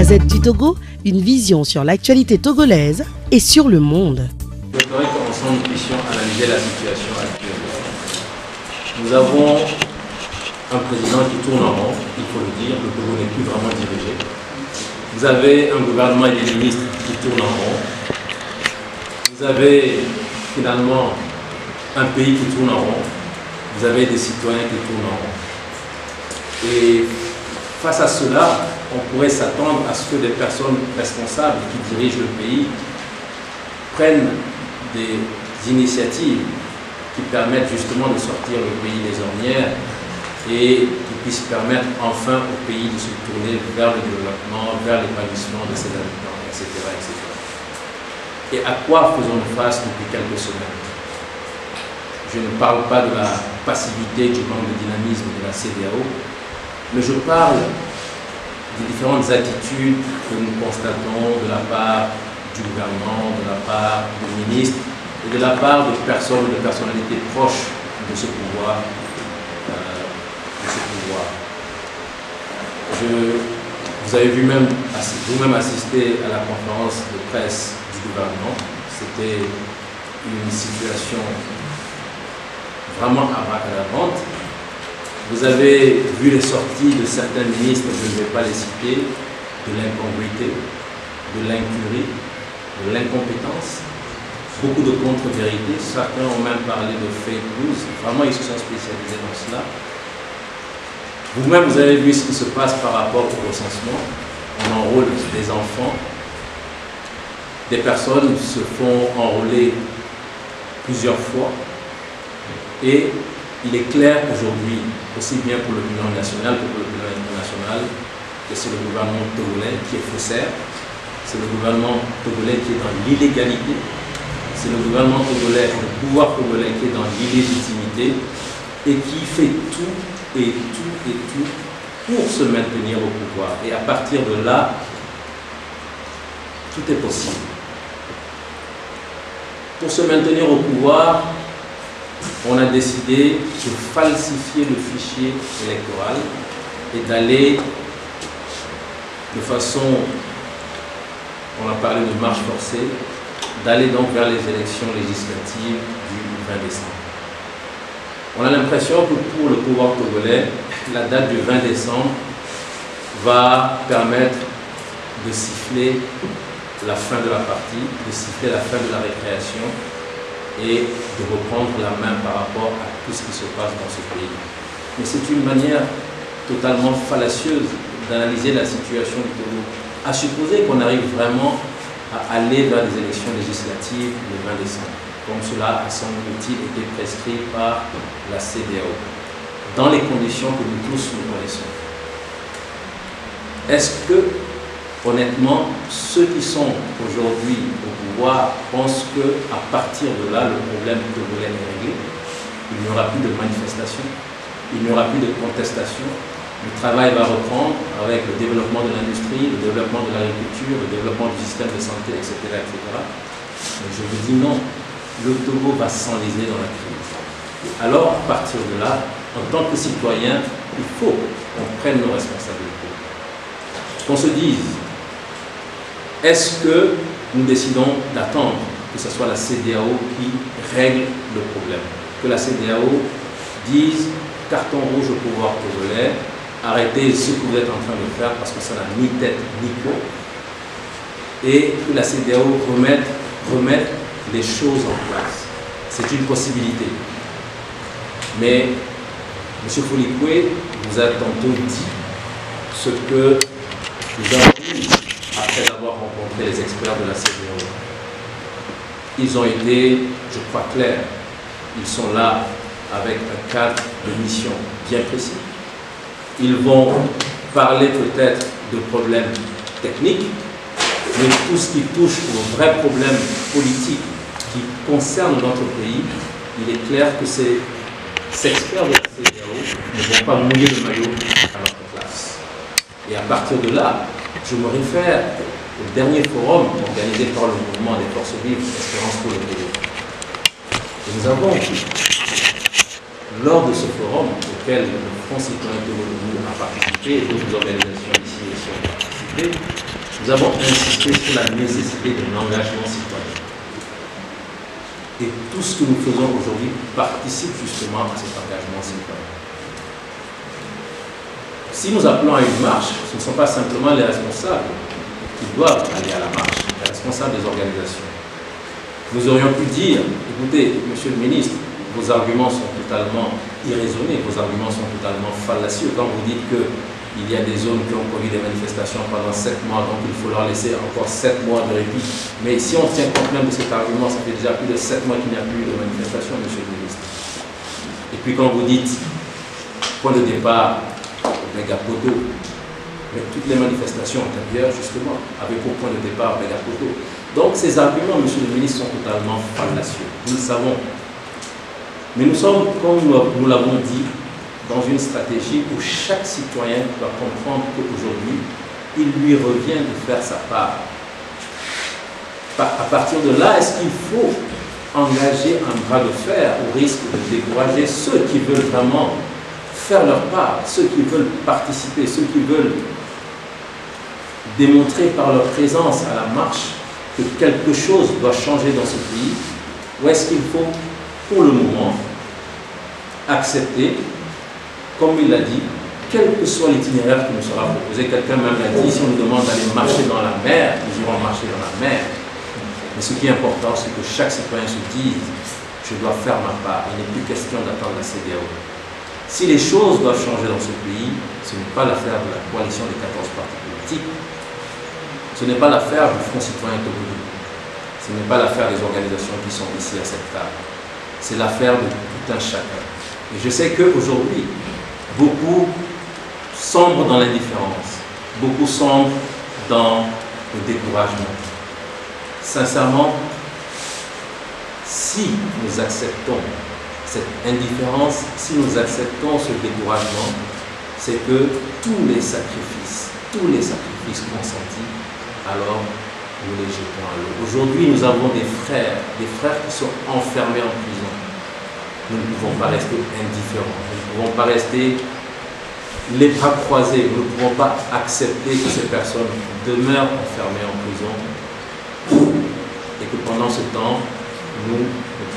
Gazette du Togo, une vision sur l'actualité togolaise et sur le monde. Je voudrais qu'ensemble nous puissions analyser la situation actuelle. Nous avons un président qui tourne en rond, il faut le dire, le Togo n'est plus vraiment dirigé. Vous avez un gouvernement et des ministres qui tournent en rond. Vous avez finalement un pays qui tourne en rond. Vous avez des citoyens qui tournent en rond. Et face à cela, on pourrait s'attendre à ce que des personnes responsables qui dirigent le pays prennent des initiatives qui permettent justement de sortir le pays des ornières et qui puissent permettre enfin au pays de se tourner vers le développement, vers l'épanouissement de ses habitants, etc., etc. Et à quoi faisons-nous face depuis quelques semaines? Je ne parle pas de la passivité, du manque de dynamisme de la CEDEAO, mais je parle des différentes attitudes que nous constatons de la part du gouvernement, de la part du ministre et de la part de personnes, de personnalités proches de ce pouvoir. Vous avez vous-même assisté à la conférence de presse du gouvernement. C'était une situation vraiment abracadabrante. Vous avez vu les sorties de certains ministres, je ne vais pas les citer, de l'incongruité, de l'incurie, de l'incompétence, beaucoup de contre-vérités. Certains ont même parlé de fake news. Vraiment, ils se sont spécialisés dans cela. Vous-même, vous avez vu ce qui se passe par rapport au recensement. On enrôle des enfants. Des personnes se font enrôler plusieurs fois. Et il est clair aujourd'hui, aussi bien pour l'opinion nationale que pour l'opinion internationale, que c'est le gouvernement togolais qui est faussaire. C'est le gouvernement togolais qui est dans l'illégalité. C'est le gouvernement togolais, le pouvoir togolais qui est dans l'illégitimité et qui fait tout et tout et tout pour se maintenir au pouvoir. Et à partir de là, tout est possible. Pour se maintenir au pouvoir, on a décidé de falsifier le fichier électoral et d'aller de façon, on a parlé de marche forcée, d'aller donc vers les élections législatives du 20 décembre. On a l'impression que pour le pouvoir togolais, la date du 20 décembre va permettre de siffler la fin de la partie, de siffler la fin de la récréation et de reprendre la main par rapport à tout ce qui se passe dans ce pays. Mais c'est une manière totalement fallacieuse d'analyser la situation du Togo, à supposer qu'on arrive vraiment à aller vers des élections législatives le 20 décembre, comme cela a semble-t-il été prescrit par la CEDEAO, dans les conditions que nous tous nous connaissons. Est-ce que, honnêtement, ceux qui sont aujourd'hui au pouvoir pensent qu'à partir de là, le problème togolais est réglé? Il n'y aura plus de manifestations, il n'y aura plus de contestation. Le travail va reprendre avec le développement de l'industrie, le développement de l'agriculture, le développement du système de santé, etc. etc. Mais je vous dis non, le Togo va s'enliser dans la crise. Alors, à partir de là, en tant que citoyen, il faut qu'on prenne nos responsabilités. Qu'on se dise, est-ce que nous décidons d'attendre que ce soit la CEDEAO qui règle le problème? Que la CEDEAO dise carton rouge au pouvoir togolais, arrêtez ce que vous êtes en train de faire parce que ça n'a ni tête ni queue, et que la CEDEAO remette les choses en place. C'est une possibilité. Mais M. Folikwe vous a tantôt dit ce que nous avons dit après avoir rencontré les experts de la CEDEAO. Ils ont été, je crois, clairs. Ils sont là avec un cadre de mission bien précis. Ils vont parler peut-être de problèmes techniques, mais tout ce qui touche aux vrais problèmes politiques qui concernent notre pays, il est clair que ces experts de la CEDEAO ne vont pas mouiller le maillot à notre place. Et à partir de là, je me réfère au dernier forum organisé par le mouvement des forces vives, Espérance pour le Togo. Et nous avons, lors de ce forum auquel le Front citoyen togolais a participé et d'autres organisations ici ont participé, nous avons insisté sur la nécessité d'un engagement citoyen. Et tout ce que nous faisons aujourd'hui participe justement à cet engagement citoyen. Si nous appelons à une marche, ce ne sont pas simplement les responsables qui doivent aller à la marche, les responsables des organisations. Nous aurions pu dire, écoutez, monsieur le ministre, vos arguments sont totalement irraisonnés, vos arguments sont totalement fallacieux. Quand vous dites qu'il y a des zones qui ont connu des manifestations pendant 7 mois, donc il faut leur laisser encore 7 mois de répit. Mais si on tient compte même de cet argument, ça fait déjà plus de 7 mois qu'il n'y a plus eu de manifestation, monsieur le ministre. Et puis quand vous dites, point de départ, Begapoto, mais toutes les manifestations antérieures, justement, avaient pour point de départ Begapoto. Donc ces arguments, monsieur le ministre, sont totalement fallacieux. Nous le savons. Mais nous sommes, comme nous l'avons dit, dans une stratégie où chaque citoyen doit comprendre qu'aujourd'hui, il lui revient de faire sa part. À partir de là, est-ce qu'il faut engager un bras de fer au risque de décourager ceux qui veulent vraiment faire leur part, ceux qui veulent participer, ceux qui veulent démontrer par leur présence à la marche que quelque chose doit changer dans ce pays, ou est-ce qu'il faut, pour le moment, accepter, comme il l'a dit, quel que soit l'itinéraire qui nous sera proposé? Quelqu'un même l'a dit, si on nous demande d'aller marcher dans la mer, nous irons marcher dans la mer. Mais ce qui est important, c'est que chaque citoyen se dise, je dois faire ma part, il n'est plus question d'attendre la CEDEAO. Si les choses doivent changer dans ce pays, ce n'est pas l'affaire de la coalition des 14 partis politiques, ce n'est pas l'affaire du Front citoyen togolais, ce n'est pas l'affaire des organisations qui sont ici à cette table, c'est l'affaire de tout un chacun. Et je sais qu'aujourd'hui, beaucoup sombrent dans l'indifférence, beaucoup sombrent dans le découragement. Sincèrement, si nous acceptons cette indifférence, si nous acceptons ce découragement, c'est que tous les sacrifices consentis, alors nous les jetons à l'eau. Aujourd'hui, nous avons des frères qui sont enfermés en prison. Nous ne pouvons pas rester indifférents, nous ne pouvons pas rester les bras croisés, nous ne pouvons pas accepter que ces personnes demeurent enfermées en prison et que pendant ce temps, nous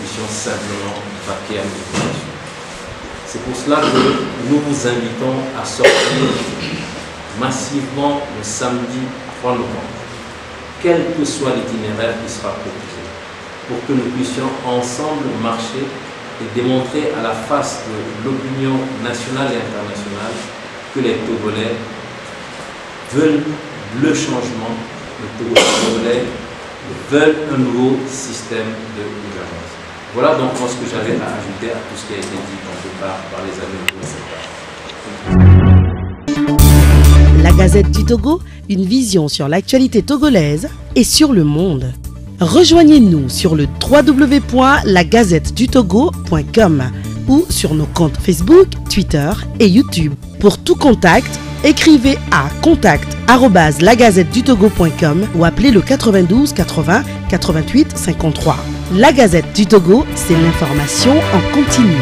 puissions simplement vaquer à nos occupations. C'est pour cela que nous vous invitons à sortir massivement le samedi 3 novembre, quel que soit l'itinéraire qui sera proposé, pour que nous puissions ensemble marcher et démontrer à la face de l'opinion nationale et internationale que les Togolais veulent le changement, les Togolais veulent un nouveau système de gouvernance. Voilà donc ce que j'avais à ajouter à tout ce qui a été dit quelque part par les amis de cette. La Gazette du Togo, une vision sur l'actualité togolaise et sur le monde. Rejoignez-nous sur le www.lagazettedutogo.com ou sur nos comptes Facebook, Twitter et YouTube. Pour tout contact, écrivez à contact@lagazettedutogo.com ou appelez le 92 80 88 53. La Gazette du Togo, c'est l'information en continu.